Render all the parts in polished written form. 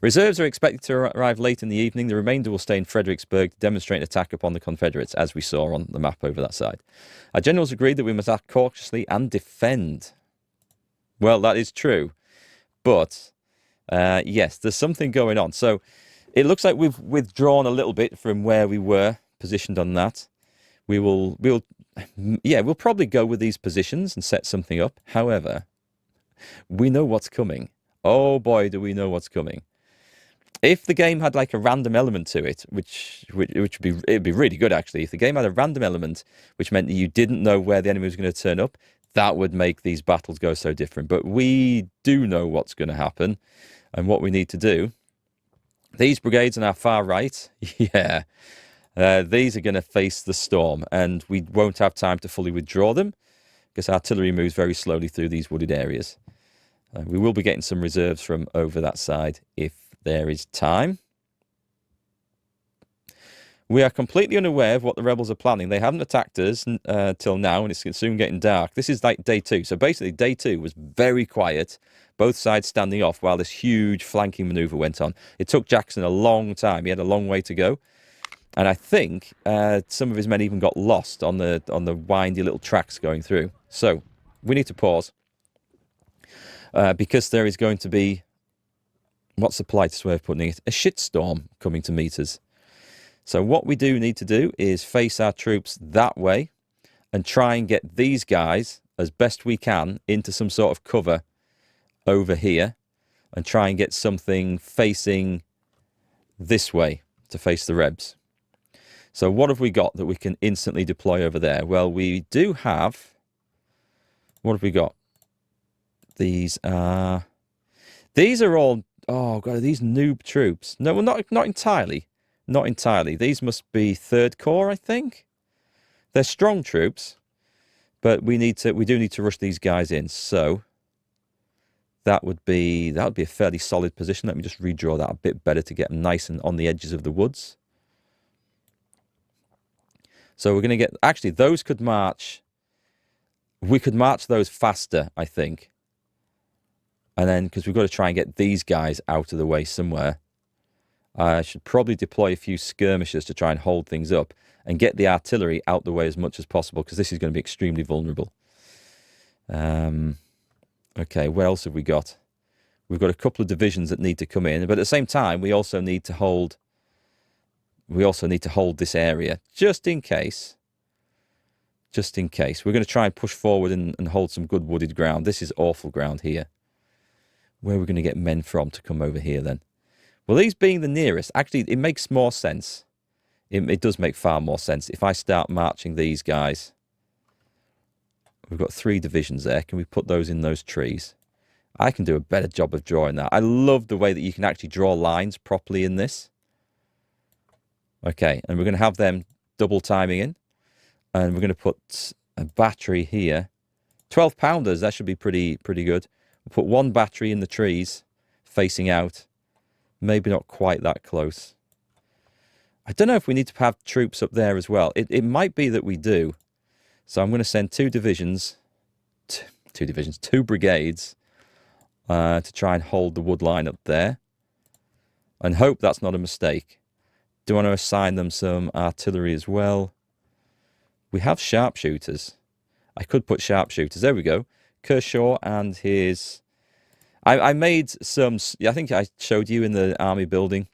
Reserves are expected to arrive late in the evening. The remainder will stay in Fredericksburg to demonstrate an attack upon the Confederates, as we saw on the map over that side. Our generals agreed that we must act cautiously and defend. Well, that is true. But, yes, there's something going on. So, it looks like we've withdrawn a little bit from where we were positioned on that. We'll probably go with these positions and set something up. However, we know what's coming. Oh boy, do we know what's coming. If the game had like a random element to it, which would be, it'd be really good actually. If the game had a random element, which meant that you didn't know where the enemy was going to turn up, that would make these battles go so different. But we do know what's going to happen and what we need to do. These brigades on our far right, yeah, these are going to face the storm, and we won't have time to fully withdraw them because artillery moves very slowly through these wooded areas. We will be getting some reserves from over that side if there is time. We are completely unaware of what the rebels are planning. They haven't attacked us till now, and it's soon getting dark. This is like day 2. So basically, day 2 was very quiet, both sides standing off while this huge flanking maneuver went on. It took Jackson a long time. He had a long way to go. And I think some of his men even got lost on the windy little tracks going through. So we need to pause. Because there is going to be, what's the politest way of putting it, a shitstorm coming to meet us. So what we do need to do is face our troops that way and try and get these guys, as best we can, into some sort of cover over here and try and get something facing this way to face the Rebs. So what have we got that we can instantly deploy over there? Well, we do have, what have we got? These are all, oh God, are these noob troops? No, well, not entirely. Not entirely. These must be 3rd Corps, I think. They're strong troops, but we do need to rush these guys in. So that would be a fairly solid position. Let me just redraw that a bit better to get them nice and on the edges of the woods. So we're going to get, actually, those could march. We could march those faster, I think. And then, because we've got to try and get these guys out of the way somewhere. I should probably deploy a few skirmishers to try and hold things up and get the artillery out the way as much as possible, because this is going to be extremely vulnerable. Okay, what else have we got? We've got a couple of divisions that need to come in, but at the same time, we also need to hold this area, just in case. Just in case. We're going to try and push forward and hold some good wooded ground. This is awful ground here. Where are we going to get men from to come over here then? Well, these being the nearest, actually, it makes more sense. It does make far more sense. If I start marching these guys, we've got 3 divisions there. Can we put those in those trees? I can do a better job of drawing that. I love the way that you can actually draw lines properly in this. Okay, and we're going to have them double timing in. And we're going to put a battery here. 12-pounders, that should be pretty good. We'll put 1 battery in the trees, facing out. Maybe not quite that close. I don't know if we need to have troops up there as well. It might be that we do. So I'm going to send 2 divisions, 2 brigades, to try and hold the wood line up there. And hope that's not a mistake. Do I want to assign them some artillery as well? We have sharpshooters. I could put sharpshooters. There we go. Kershaw and his... I made some... I think I showed you in the army building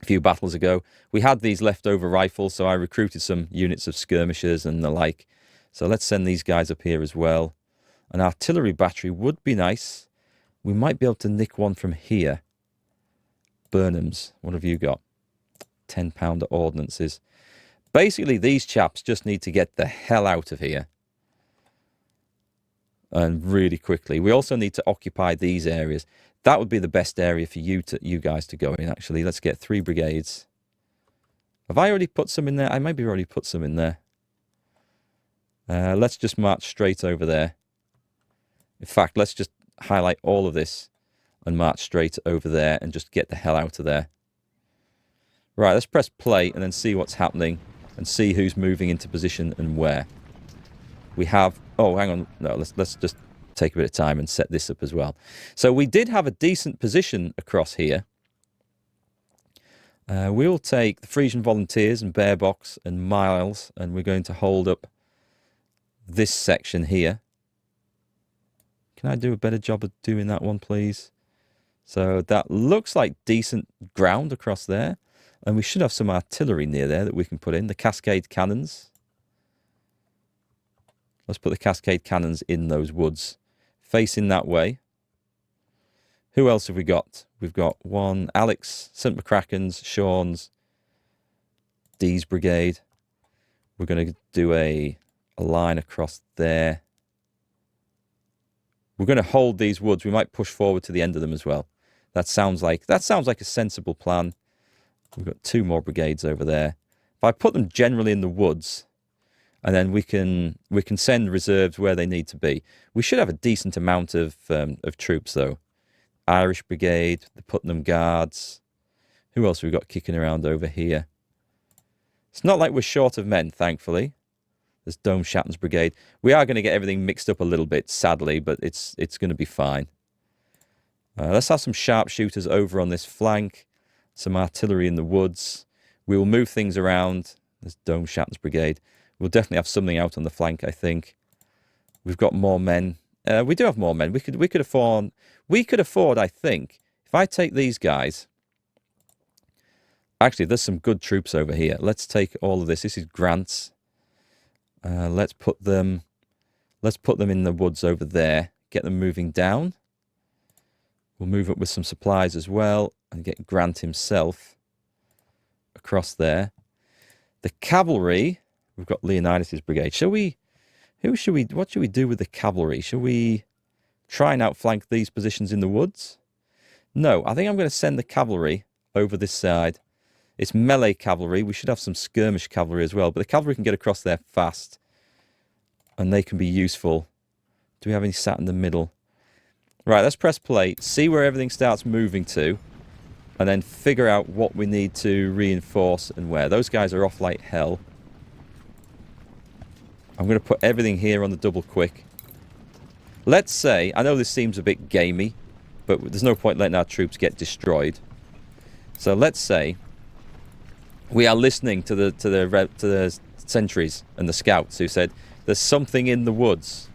a few battles ago. We had these leftover rifles, so I recruited some units of skirmishers and the like. So let's send these guys up here as well. An artillery battery would be nice. We might be able to nick one from here. Burnhams, what have you got? 10-pounder ordnances. Basically, these chaps just need to get the hell out of here. And really quickly. We also need to occupy these areas. That would be the best area for you guys to go in, actually. Let's get 3 brigades. Have I already put some in there? I maybe already put some in there. Let's just march straight over there. In fact, let's just highlight all of this and march straight over there and just get the hell out of there. Right, let's press play and then see what's happening and see who's moving into position and where. We have... Oh, hang on. No, let's just take a bit of time and set this up as well. So we did have a decent position across here. We'll take the Frisian Volunteers and Bear Box and Miles, and we're going to hold up this section here. Can I do a better job of doing that one, please? So that looks like decent ground across there. And we should have some artillery near there that we can put in. The cascade cannons. Let's put the cascade cannons in those woods. Facing that way. Who else have we got? We've got one Alex, St. McCracken's, Sean's, Dee's brigade. We're going to do a line across there. We're going to hold these woods. We might push forward to the end of them as well. That sounds like a sensible plan. We've got 2 more brigades over there. If I put them generally in the woods, and then we can send reserves where they need to be. We should have a decent amount of troops though. Irish Brigade, the Putnam Guards. Who else have we got kicking around over here? It's not like we're short of men, thankfully. There's Dome Shatton's Brigade. We are going to get everything mixed up a little bit, sadly, but it's going to be fine. Let's have some sharpshooters over on this flank. Some artillery in the woods. We will move things around. There's Dome Shatton's Brigade. We'll definitely have something out on the flank, I think. We've got more men. We do have more men. We could afford, I think, if I take these guys. Actually, there's some good troops over here. Let's take all of this. This is Grant's. Let's put them in the woods over there. Get them moving down. We'll move up with some supplies as well and get Grant himself across there. The cavalry, we've got Leonidas' brigade. What should we do with the cavalry? Shall we try and outflank these positions in the woods? No, I think I'm going to send the cavalry over this side. It's melee cavalry. We should have some skirmish cavalry as well, but the cavalry can get across there fast and they can be useful. Do we have any sat in the middle? Right, let's press play, see where everything starts moving to, and then figure out what we need to reinforce and where. Those guys are off like hell. I'm going to put everything here on the double quick. Let's say, I know this seems a bit gamey, but there's no point letting our troops get destroyed. So let's say we are listening to the sentries and the scouts who said, there's something in the woods.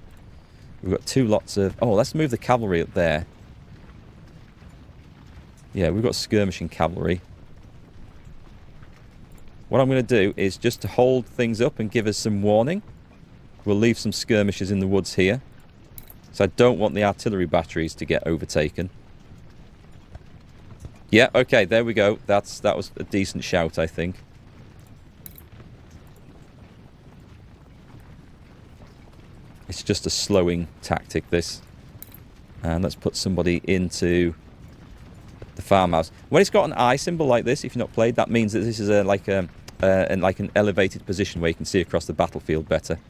We've got 2 lots of... Oh, let's move the cavalry up there. Yeah, we've got skirmishing cavalry. What I'm going to do is just to hold things up and give us some warning. We'll leave some skirmishers in the woods here. So I don't want the artillery batteries to get overtaken. Yeah, okay, there we go. That was a decent shout, I think. It's just a slowing tactic, this. And let's put somebody into the farmhouse. When it's got an eye symbol like this, if you've not played, that means that this is like an elevated position where you can see across the battlefield better.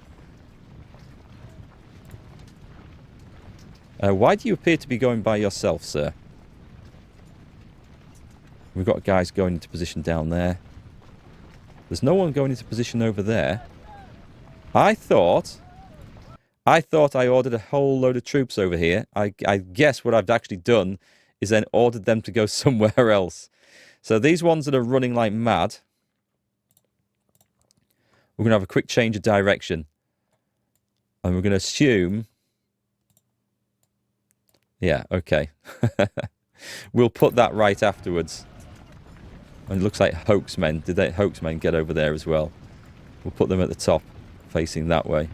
Why do you appear to be going by yourself, sir? We've got guys going into position down there. There's no one going into position over there. I thought I ordered a whole load of troops over here. I guess what I've actually done is then ordered them to go somewhere else. So these ones that are running like mad, we're going to have a quick change of direction. And we're going to assume... Yeah, okay. We'll put that right afterwards. And it looks like hoaxmen. Did the hoaxmen get over there as well? We'll put them at the top, facing that way.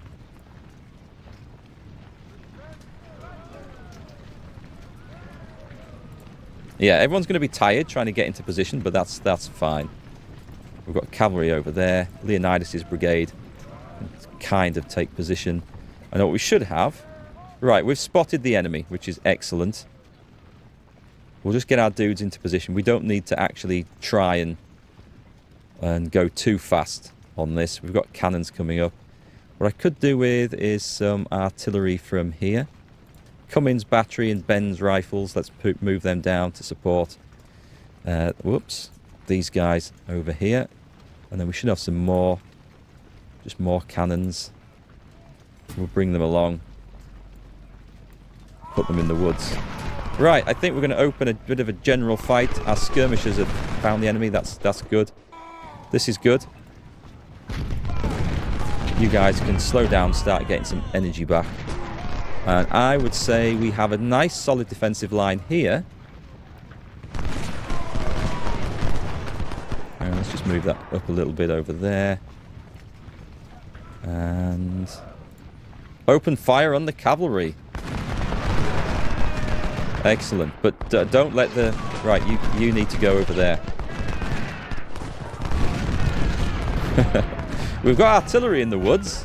Yeah, everyone's going to be tired trying to get into position, but that's fine. We've got cavalry over there. Leonidas' brigade kind of take position. I know what we should have. Right, we've spotted the enemy, which is excellent. We'll just get our dudes into position. We don't need to actually try and go too fast on this. We've got cannons coming up. What I could do with is some artillery from here. Cummins battery and Ben's rifles. Let's move them down to support. Whoops. These guys over here. And then we should have some more. Just more cannons. We'll bring them along. Put them in the woods. Right, I think we're going to open a bit of a general fight. Our skirmishers have found the enemy. That's good. This is good. You guys can slow down, start getting some energy back. And I would say we have a nice solid defensive line here. And let's just move that up a little bit over there. And open fire on the cavalry. Excellent, but don't let the... Right, you need to go over there. We've got artillery in the woods.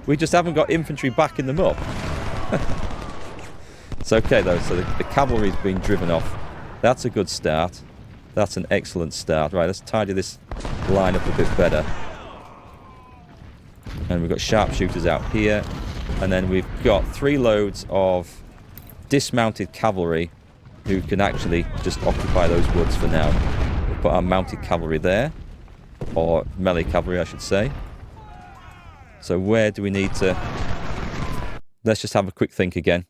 We just haven't got infantry backing them up. It's okay, though. So the cavalry's being driven off. That's a good start. That's an excellent start. Right, let's tidy this line up a bit better. And we've got sharpshooters out here. And then we've got 3 loads of dismounted cavalry who can actually just occupy those woods for now. We'll put our mounted cavalry there, or melee cavalry I should say. So where do we need to... Let's just have a quick think again.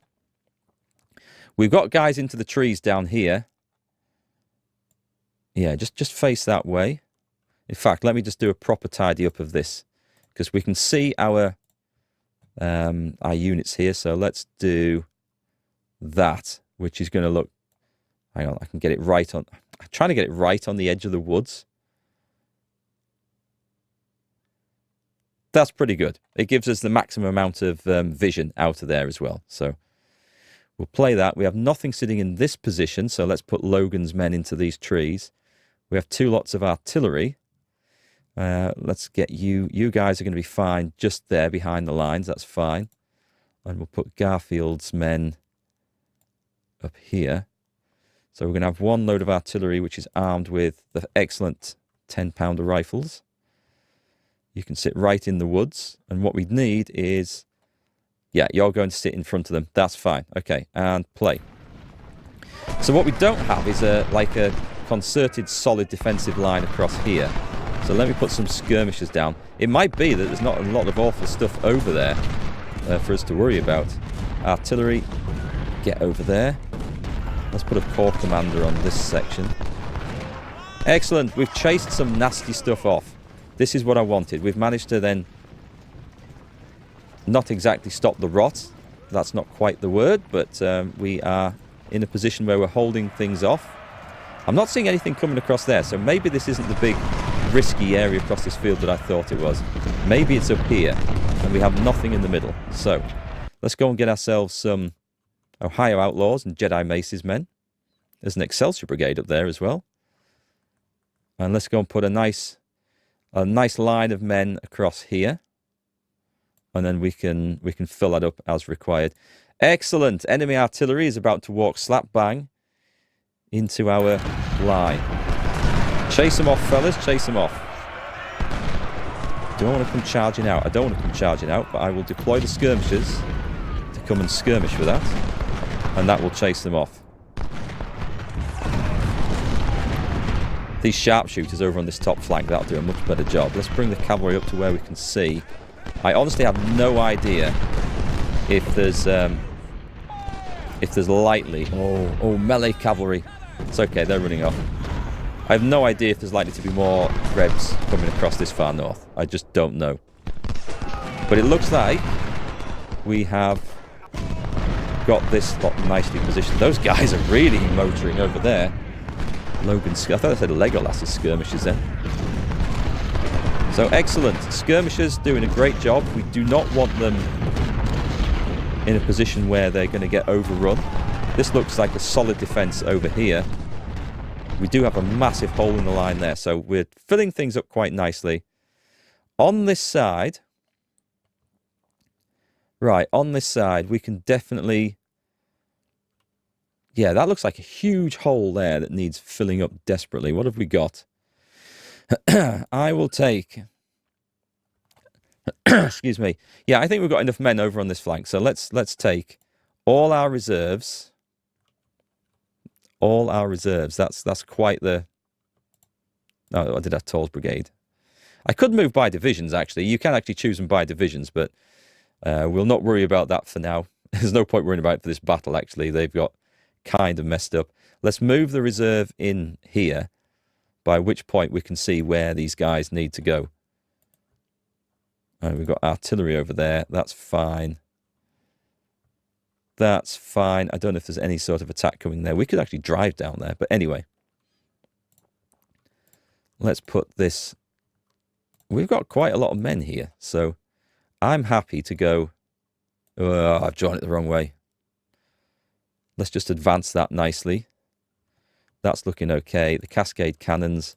We've got guys into the trees down here. Yeah, just face that way. In fact, let me just do a proper tidy up of this, because we can see our units here. So let's do that, which is going to look... Hang on, I can get it right on... I'm trying to get it right on the edge of the woods. That's pretty good. It gives us the maximum amount of vision out of there as well. So we'll play that. We have nothing sitting in this position, so let's put Logan's men into these trees. We have 2 lots of artillery. Let's get you... You guys are going to be fine just there behind the lines. That's fine. And we'll put Garfield's men up here. So we're going to have 1 load of artillery, which is armed with the excellent 10-pounder rifles. You can sit right in the woods. And what we need is... Yeah, you're going to sit in front of them. That's fine. Okay, and play. So what we don't have is like a concerted, solid defensive line across here. So let me put some skirmishers down. It might be that there's not a lot of awful stuff over there for us to worry about. Artillery, get over there. Let's put a corps commander on this section. Excellent. We've chased some nasty stuff off. This is what I wanted. We've managed to then not exactly stop the rot. That's not quite the word, but we are in a position where we're holding things off. I'm not seeing anything coming across there, so maybe this isn't the big risky area across this field that I thought it was. Maybe it's up here, and we have nothing in the middle. So let's go and get ourselves some Ohio Outlaws and Jedi Mace's men. There's an Excelsior Brigade up there as well. And let's go and put a nice line of men across here. And then we can fill that up as required. Excellent. Enemy artillery is about to walk slap bang into our line. Chase them off, fellas. Chase them off. Do I want to come charging out? I don't want to come charging out, but I will deploy the skirmishers to come and skirmish with that. And that will chase them off. These sharpshooters over on this top flank, that'll do a much better job. Let's bring the cavalry up to where we can see. I honestly have no idea if there's lightly... Oh, melee cavalry. It's okay, they're running off. I have no idea if there's likely to be more Rebs coming across this far north. I just don't know. But it looks like we have got this lot nicely positioned. Those guys are really motoring over there. Logan's... I thought I said Legolas' skirmishers then. So excellent. Skirmishers doing a great job. We do not want them in a position where they're going to get overrun. This looks like a solid defense over here. We do have a massive hole in the line there, so we're filling things up quite nicely. On this side... Right, on this side, we can definitely... Yeah, that looks like a huge hole there that needs filling up desperately. What have we got? I will take... Excuse me. Yeah, I think we've got enough men over on this flank. So let's take all our reserves. All our reserves. That's quite the... No, I did have Tall's brigade. I could move by divisions, actually. You can actually choose them by divisions, but we'll not worry about that for now. There's no point worrying about it for this battle, actually. They've got kind of messed up. Let's move the reserve in here, by which point we can see where these guys need to go. We've got artillery over there. That's fine. That's fine. I don't know if there's any sort of attack coming there. We could actually drive down there. But anyway. Let's put this... We've got quite a lot of men here. So I'm happy to go... Oh, I've drawn it the wrong way. Let's just advance that nicely. That's looking okay. The cascade cannons.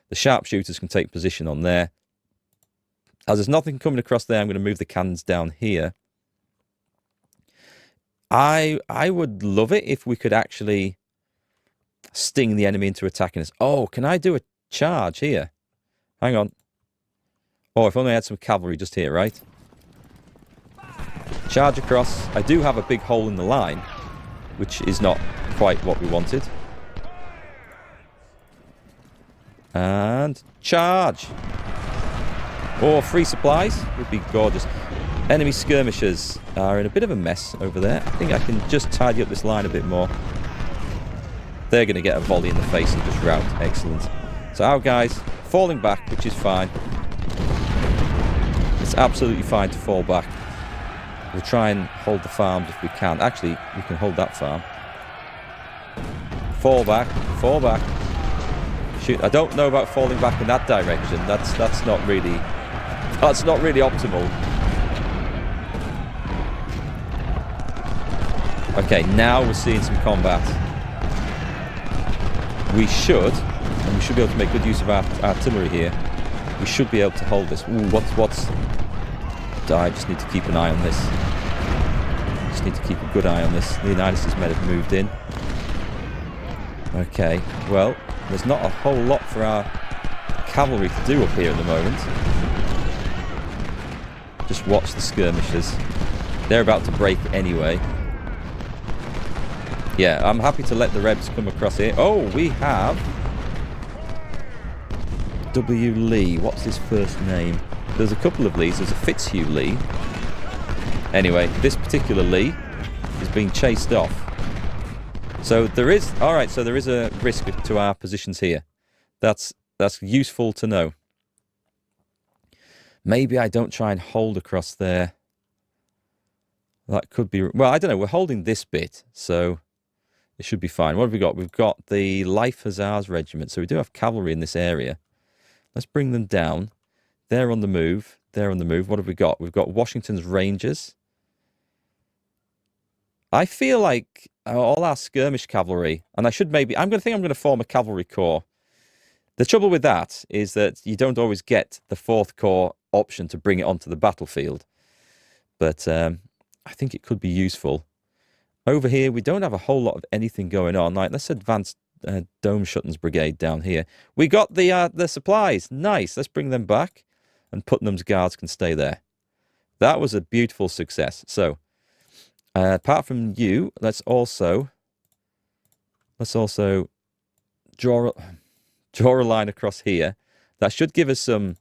The sharpshooters can take position on there. As there's nothing coming across there, I'm going to move the cannons down here. I would love it if we could actually sting the enemy into attacking us. Oh, can I do a charge here? Hang on. Oh, if only I had some cavalry just here, right? Charge across. I do have a big hole in the line, which is not quite what we wanted. And charge. Oh, free supplies would be gorgeous. Enemy skirmishers are in a bit of a mess over there. I think I can just tidy up this line a bit more. They're going to get a volley in the face and just rout. Excellent. So our guys falling back, which is fine. It's absolutely fine to fall back. We'll try and hold the farms if we can. Actually, we can hold that farm. Fall back. Fall back. Shoot, I don't know about falling back in that direction. That's not really optimal. Okay, now we're seeing some combat. We should be able to make good use of our artillery here. We should be able to hold this. Ooh, what's... I just need to keep an eye on this. Just need to keep a good eye on this. Leonidas' men have moved in. Okay, well, there's not a whole lot for our cavalry to do up here at the moment. Just watch the skirmishers. They're about to break anyway. Yeah, I'm happy to let the Rebs come across here. Oh, we have... W. Lee. What's his first name? There's a couple of Lees. There's a Fitzhugh Lee. Anyway, this particular Lee is being chased off. So there is... Alright, so there is a risk to our positions here. That's useful to know. Maybe I don't try and hold across there. That could be... Well, I don't know. We're holding this bit, so it should be fine. What have we got? We've got the Life Hussars Regiment. So we do have cavalry in this area. Let's bring them down. They're on the move. They're on the move. What have we got? We've got Washington's Rangers. I feel like all our skirmish cavalry, and I'm going to form a cavalry corps. The trouble with that is that you don't always get the 4th Corps option to bring it onto the battlefield. But I think it could be useful. Over here, we don't have a whole lot of anything going on. Like, let's advance Dome Shutton's brigade down here. We got the supplies. Nice. Let's bring them back. And Putnam's guards can stay there. That was a beautiful success. So, apart from you, let's also draw a line across here. That should give us some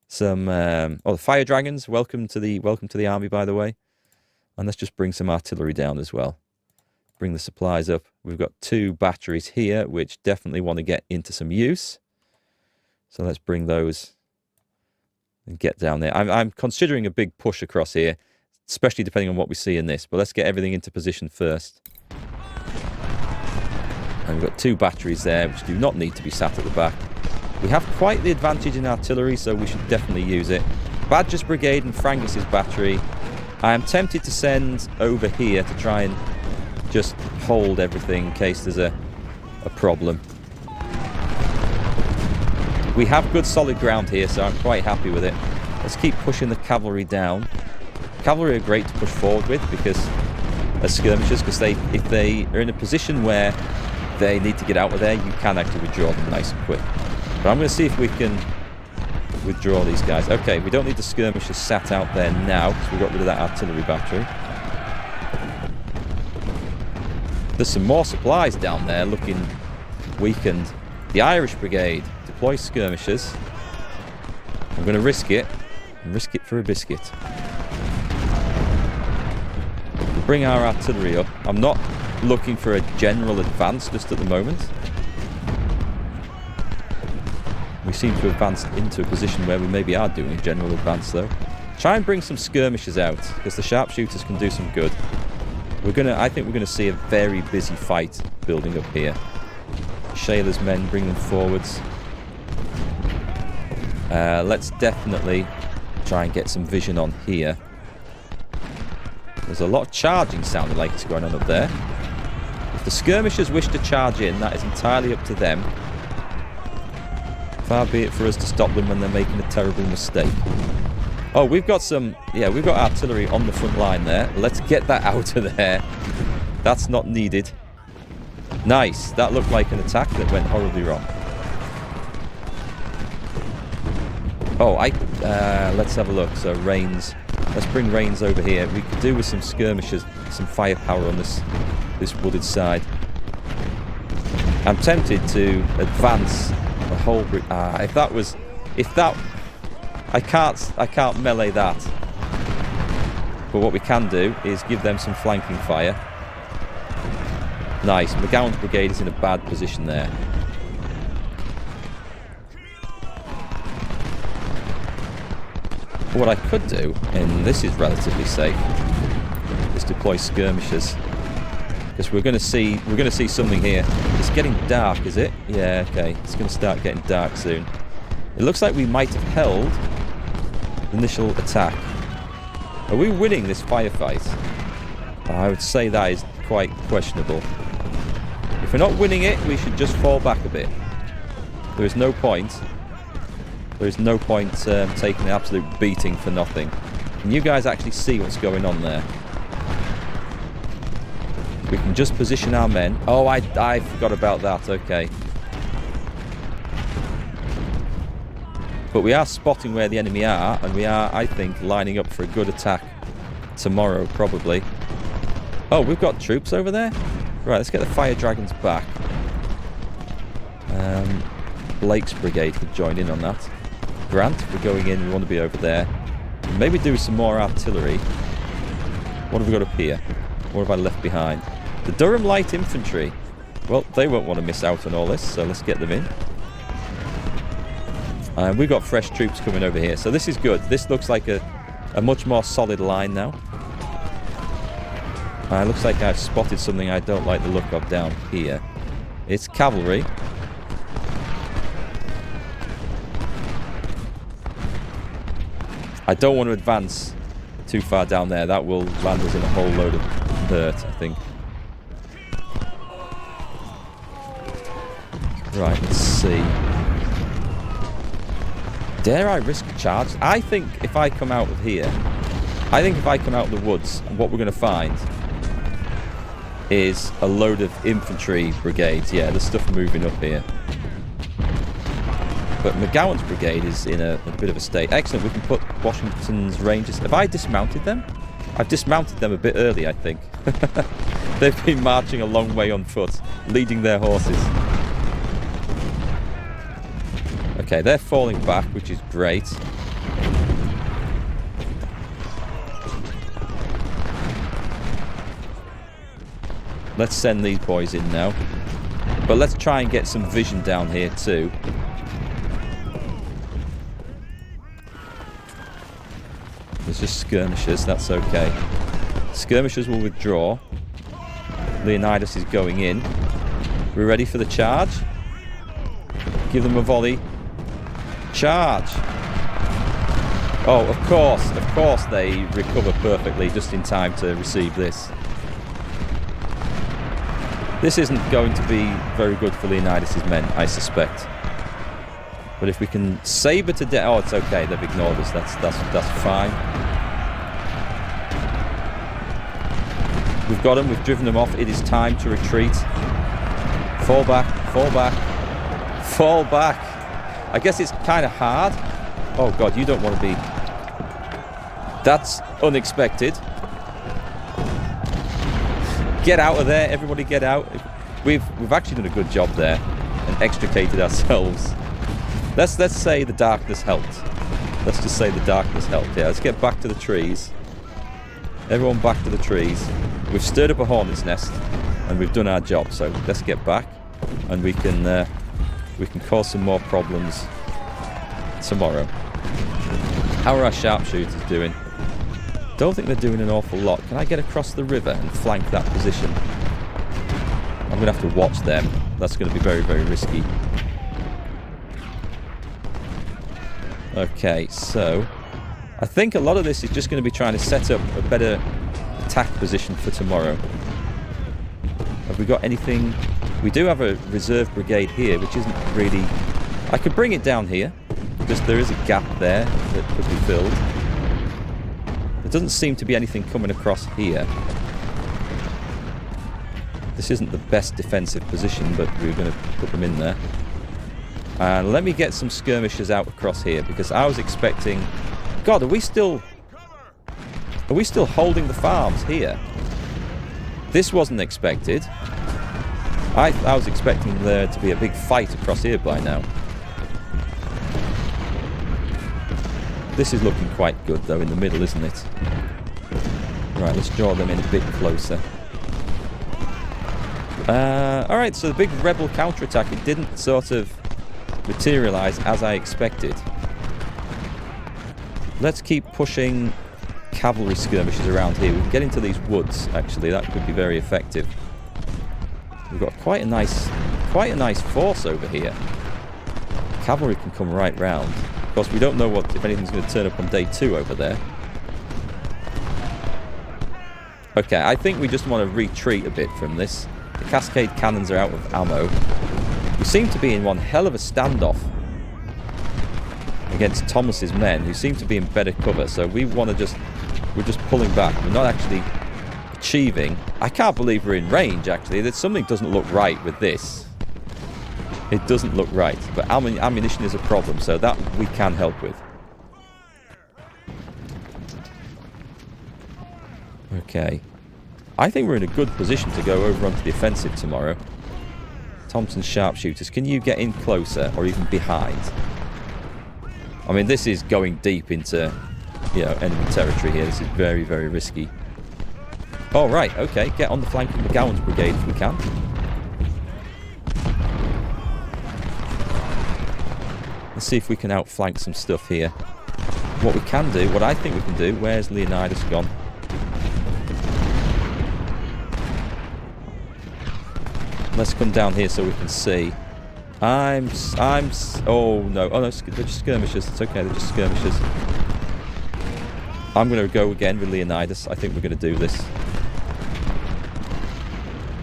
the fire dragons. Welcome to the army, by the way. And let's just bring some artillery down as well. Bring the supplies up. We've got 2 batteries here, which definitely want to get into some use. So let's bring those and get down there. I'm considering a big push across here, especially depending on what we see in this. But let's get everything into position first. And we've got 2 batteries there, which do not need to be sat at the back. We have quite the advantage in artillery, so we should definitely use it. Badger's brigade and Frangus's battery. I am tempted to send over here to try and just hold everything in case there's a problem. We have good solid ground here, so I'm quite happy with it. Let's keep pushing the cavalry down. Cavalry are great to push forward with because as skirmishers, because if they are in a position where they need to get out of there, you can actually withdraw them nice and quick. But I'm going to see if we can withdraw these guys. Okay, we don't need the skirmishers sat out there now because we got rid of that artillery battery. There's some more supplies down there looking weakened. The Irish Brigade. Deploy skirmishers. I'm going to risk it. And risk it for a biscuit. We'll bring our artillery up. I'm not looking for a general advance just at the moment. We seem to have advanced into a position where we maybe are doing a general advance, though. Try and bring some skirmishers out, because the sharpshooters can do some good. I think we're gonna see a very busy fight building up here. Shayla's men, bring them forwards. Let's definitely try and get some vision on here. There's a lot of charging sounding like it's going on up there. If the skirmishers wish to charge in, that is entirely up to them. Far be it for us to stop them when they're making a terrible mistake. Oh, we've got some... Yeah, we've got artillery on the front line there. Let's get that out of there. That's not needed. Nice. That looked like an attack that went horribly wrong. Oh, let's have a look. So, Rains. Let's bring Rains over here. We could do with some skirmishers, some firepower on this wooded side. I'm tempted to advance the whole... I can't melee that. But what we can do is give them some flanking fire. Nice. McGowan's brigade is in a bad position there. What I could do, and this is relatively safe, is deploy skirmishers. Because we're going to see something here. It's getting dark, is it? Yeah, okay. It's going to start getting dark soon. It looks like we might have held the initial attack. Are we winning this firefight? I would say that is quite questionable. If we're not winning it, we should just fall back a bit. There is no point. There is no point taking an absolute beating for nothing. Can you guys actually see what's going on there? We can just position our men. Oh, I forgot about that. Okay. But we are spotting where the enemy are, and we are, I think, lining up for a good attack tomorrow, probably. Oh, we've got troops over there? Right, let's get the fire dragons back. Blake's brigade could join in on that. Grant, we're going in, we want to be over there. Maybe do some more artillery. What have we got up here? What have I left behind? The Durham Light Infantry. Well, they won't want to miss out on all this, so let's get them in. And we've got fresh troops coming over here, so this is good. This looks like a much more solid line now. Looks like I've spotted something I don't like the look of down here. It's cavalry. I don't want to advance too far down there. That will land us in a whole load of hurt, I think. Right, let's see. Dare I risk a charge? I think if I come out of here, if I come out of the woods, what we're going to find is a load of infantry brigades. Yeah, there's stuff moving up here. But McGowan's brigade is in a bit of a state. Excellent, we can put Washington's Rangers. Have I dismounted them? I've dismounted them a bit early, I think. They've been marching a long way on foot, leading their horses. Okay, they're falling back, which is great. Let's send these boys in now. But let's try and get some vision down here too. There's just skirmishers, that's okay. Skirmishers will withdraw. Leonidas is going in. We're ready for the charge. Give them a volley. Charge! Oh, of course they recover perfectly just in time to receive this. This isn't going to be very good for Leonidas' men, I suspect. But if we can sabre to death... Oh, it's okay, they've ignored us, that's fine. We've got them, we've driven them off, it is time to retreat. Fall back, fall back, fall back. I guess it's kind of hard. Oh god, you don't want to be... That's unexpected. Get out of there, everybody get out. We've actually done a good job there and extricated ourselves. Let's say the darkness helped. Let's just say the darkness helped. Yeah, let's get back to the trees. Everyone back to the trees. We've stirred up a hornet's nest. and we've done our job. So let's get back, and we can cause some more problems tomorrow. How are our sharpshooters doing? Don't think they're doing an awful lot. Can I get across the river and flank that position? I'm going to have to watch them. That's going to be very, very risky. Okay, so I think a lot of this is just going to be trying to set up a better attack position for tomorrow. Have we got anything? We do have a reserve brigade here, which isn't really... I could bring it down here, because there is a gap there that could be filled. There doesn't seem to be anything coming across here. This isn't the best defensive position, but we're going to put them in there. And let me get some skirmishers out across here, because I was expecting... God, are we still holding the farms here? This wasn't expected. I was expecting there to be a big fight across here by now. This is looking quite good, though, in the middle, isn't it? Right, let's draw them in a bit closer. Alright, so the big rebel counterattack, it didn't sort of materialise as I expected. Let's keep pushing cavalry skirmishes around here. We can get into these woods, actually. That could be very effective. We've got quite a nice force over here. Cavalry can come right round. Of course, we don't know if anything's going to turn up on day 2 over there. Okay, I think we just want to retreat a bit from this. The cascade cannons are out of ammo. We seem to be in one hell of a standoff against Thomas's men, who seem to be in better cover. So we want to we're just pulling back. We're not actually achieving. I can't believe we're in range, actually. There's something doesn't look right with this. It doesn't look right. But ammunition is a problem, so that we can help with. Okay. I think we're in a good position to go over onto the offensive tomorrow. Thompson's sharpshooters, can you get in closer or even behind? I mean, this is going deep into, you know, enemy territory here. This is very, very risky. Oh, right, okay. Get on the flank of McGowan's brigade if we can. Let's see if we can outflank some stuff here. What we can do, what I think we can do... Where's Leonidas gone? Let's come down here so we can see. Oh, no. Oh, no, they're just skirmishers. It's okay, they're just skirmishers. I'm going to go again with Leonidas. I think we're going to do this.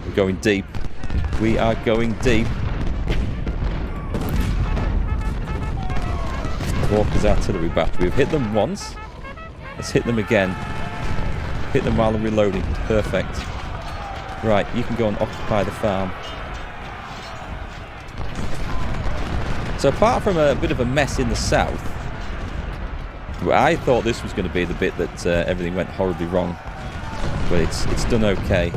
We're going deep. We are going deep. Walker's artillery battery. We've hit them once. Let's hit them again. Hit them while they're reloading. Perfect. Right, you can go and occupy the farm. So apart from a bit of a mess in the south, I thought this was going to be the bit that everything went horribly wrong. But it's done okay.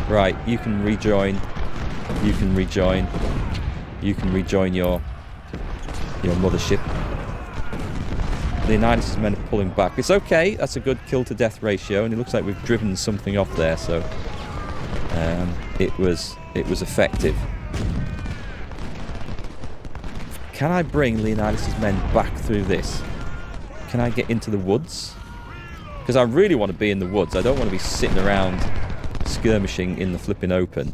Right, you can rejoin. You can rejoin. You can rejoin your mothership. Leonidas' men are pulling back. It's okay. That's a good kill-to-death ratio, and it looks like we've driven something off there. So it was effective. Can I bring Leonidas' men back through this? Can I get into the woods? Because I really want to be in the woods. I don't want to be sitting around skirmishing in the flipping open.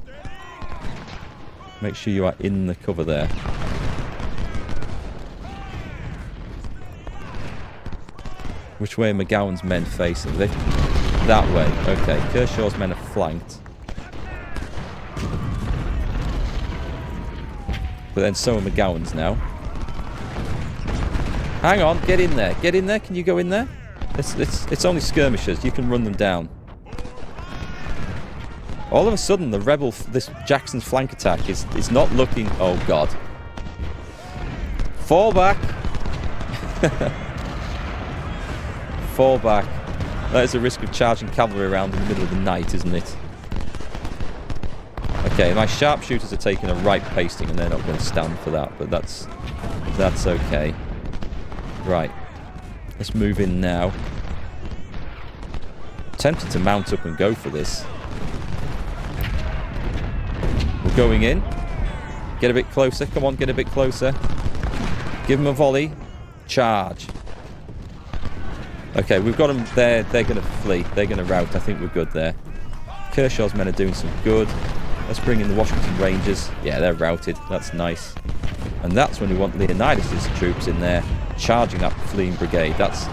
Make sure you are in the cover there. Which way are McGowan's men facing? That way. Okay, Kershaw's men are flanked. But then so are McGowan's now. Hang on, get in there. Get in there. Can you go in there? It's only skirmishers. You can run them down. All of a sudden, this Jackson's flank attack is not looking... Oh, God. Fall back. Fall back. That is a risk of charging cavalry around in the middle of the night, isn't it? Okay, my sharpshooters are taking a right pasting, and they're not going to stand for that, but that's okay. Right. Let's move in now. I'm tempted to mount up and go for this. Going in. Get a bit closer. Come on, get a bit closer. Give them a volley. Charge. Okay, we've got them there. They're going to flee. They're going to rout. I think we're good there. Kershaw's men are doing some good. Let's bring in the Washington Rangers. Yeah, they're routed. That's nice. And that's when we want Leonidas' troops in there, charging that fleeing brigade. That's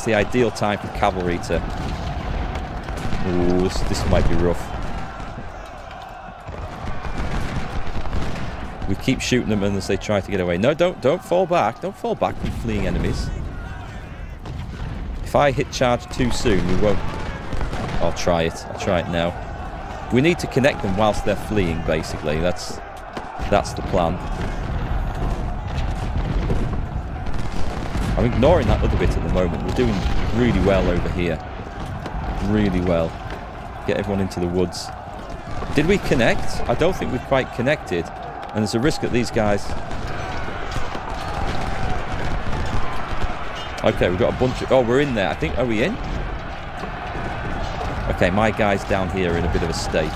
the ideal time for cavalry to... Ooh, this might be rough. We keep shooting them as they try to get away. No, don't fall back. Don't fall back from fleeing enemies. If I hit charge too soon, we won't... I'll try it. I'll try it now. We need to connect them whilst they're fleeing, basically. That's the plan. I'm ignoring that other bit at the moment. We're doing really well over here. Really well. Get everyone into the woods. Did we connect? I don't think we've quite connected. And there's a risk that these guys... Okay, we've got a bunch of... Oh, we're in there. I think... Are we in? Okay, my guy's down here in a bit of a state.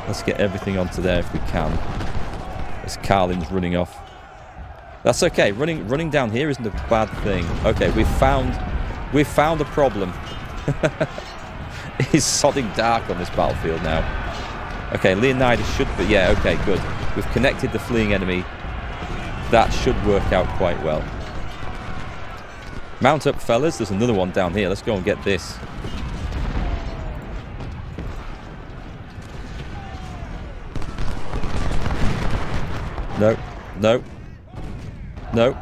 Let's get everything onto there if we can. As Carlin's running off. That's okay. Running down here isn't a bad thing. Okay, we've found a problem. It's sodding dark on this battlefield now. Okay, Leonidas should be... Yeah, okay, good. We've connected the fleeing enemy. That should work out quite well. Mount up, fellas. There's another one down here. Let's go and get this. No. No. No.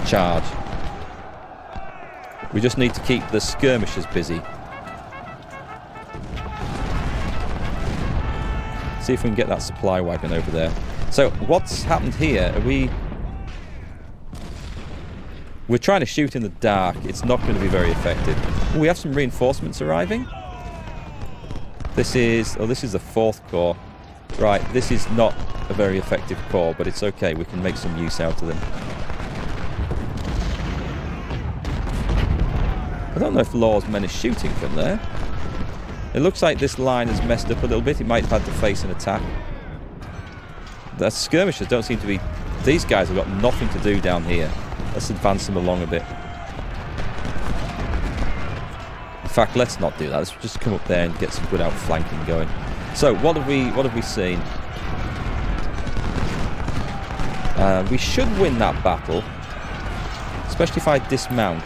Charge. We just need to keep the skirmishers busy. See if we can get that supply wagon over there. So, what's happened here? We're trying to shoot in the dark. It's not going to be very effective. Ooh, we have some reinforcements arriving. This is the 4th Corps. Right, this is not a very effective corps, but it's okay. We can make some use out of them. I don't know if Law's men is shooting from there. It looks like this line has messed up a little bit. It might have had to face an attack. The skirmishers don't seem to be... These guys have got nothing to do down here. Let's advance them along a bit. In fact, let's not do that. Let's just come up there and get some good outflanking going. So, what have we seen? We should win that battle. Especially if I dismount.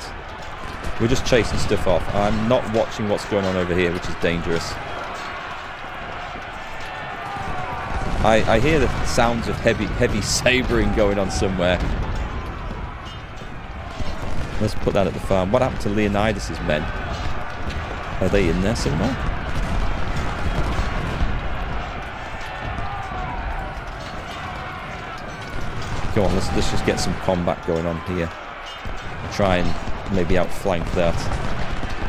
We're just chasing stuff off. I'm not watching what's going on over here, which is dangerous. I hear the sounds of heavy sabering going on somewhere. Let's put that at the farm. What happened to Leonidas' men? Are they in there somewhere? Go on, let's just get some combat going on here. Try and maybe outflank that.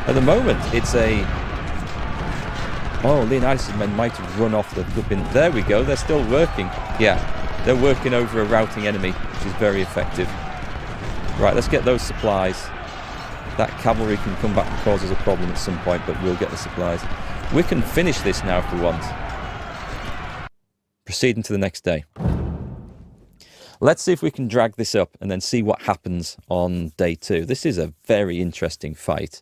At the moment, it's a... Oh, Leonidas' men might have run off the... There we go, they're still working. Yeah, they're working over a routing enemy, which is very effective. Right, let's get those supplies. That cavalry can come back and cause us a problem at some point, but we'll get the supplies. We can finish this now if we want. Proceeding to the next day. Let's see if we can drag this up and then see what happens on day 2. This is a very interesting fight.